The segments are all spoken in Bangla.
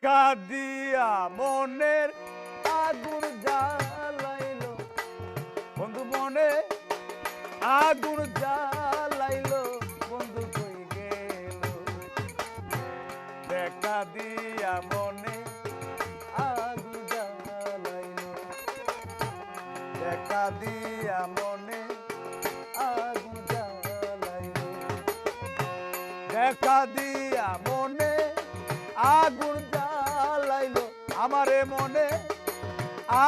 দেখা দিয়া মনের আগুন জ্বালাইলো বন্ধু, মনে আগুন জ্বালাইলো বন্ধু, কই গেল? দেখা দিয়া মনে আগুন জ্বালাইলো, দেখা দিয়া মনে আগুন জ্বালাইলো, দেখা দিয়া মনে আগুন জ্বালাইলো, আমারে মনে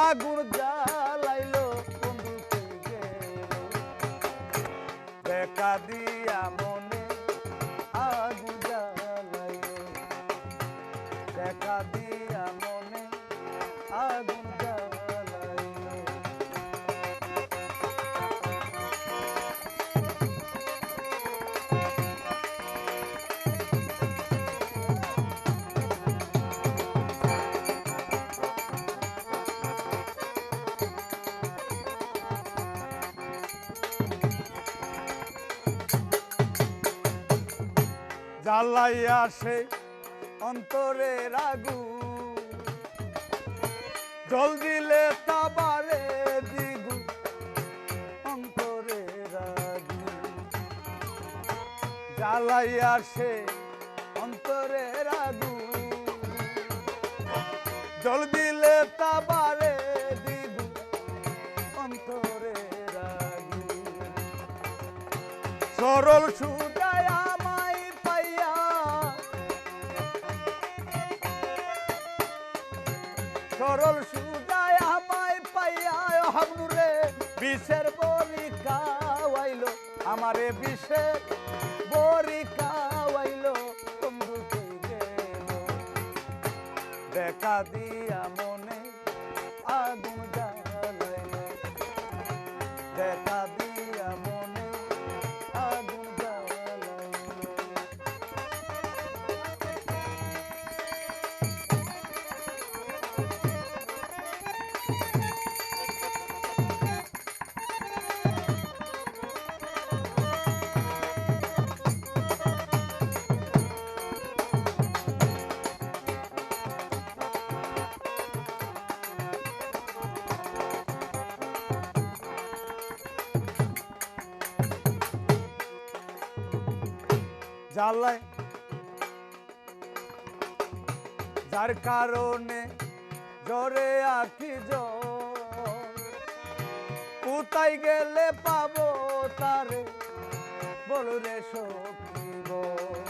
আগুন জ্বালাইলো বন্ধু, কই গেল? দেখা দিয়া মনে আগুন জ্বালাইলো, দেখা দিয়া মনে আগুন জ্বালাইলো। জ্বালাইয়া সে অন্তরের আগুন, জল দিলে তা বাড়ে দ্বিগুণ, অন্তরের আগুন। জ্বালাইয়া সে অন্তরের আগুন, জল দিলে তা বাড়ে দ্বিগুণ, অন্তরের আগুন। সরল সুদায় আমায় পাইয়া, সরল সুদায় আমায় পাইয়া হাবনুরে বিষের বড়ি খাওয়াইলো, আমারে বিষের বড়ি খাওয়াইলো বন্ধু, কই গেল? দেখা দিয়া মনে আগুন জ্বালাইলো, দেখা দিয়া মনে আগুন জ্বালাইলো। জ্বালায় যার কারণে জোরে আঁকি জল, কোথায় গেলে পাবো তারে বল রে সখী বল?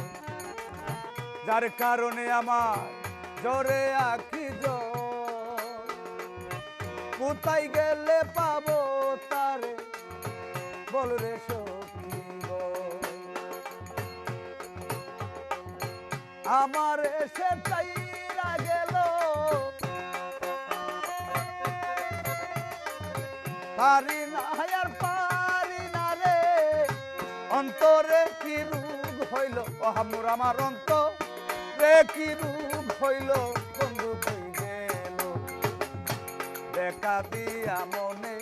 যার কারণে আমার জোরে আঁকি জল, কোথায় গেলে পাবো তারে বল রে সখী বল? আমার এসে চাইরা গেল, পারি না আর পারি না রে, অন্তরে কি রোগ হইল মোর, আমার অন্তরে কি রোগ হইল বন্ধু, কই গেল? দেখা দিয়া মনে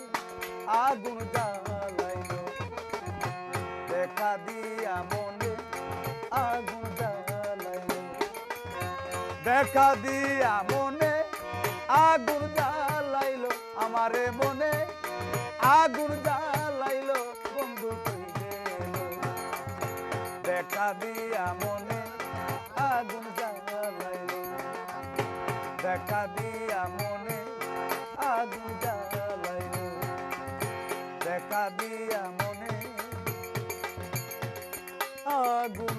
আগুন জ্বালাইলো, দেখা দিয়া মনে আগুন জ্বালাইলো, দেখা দিয়া মনে আগুন জ্বালাইলো, আমারে মনে আগুন জ্বালাইলো বন্ধু, কই গেল? দেখা দিয়া মনে আগুন জ্বালাইলো, দেখা দিয়া মনে আগুন জ্বালাইলো, দেখা দিয়া মনে আগুন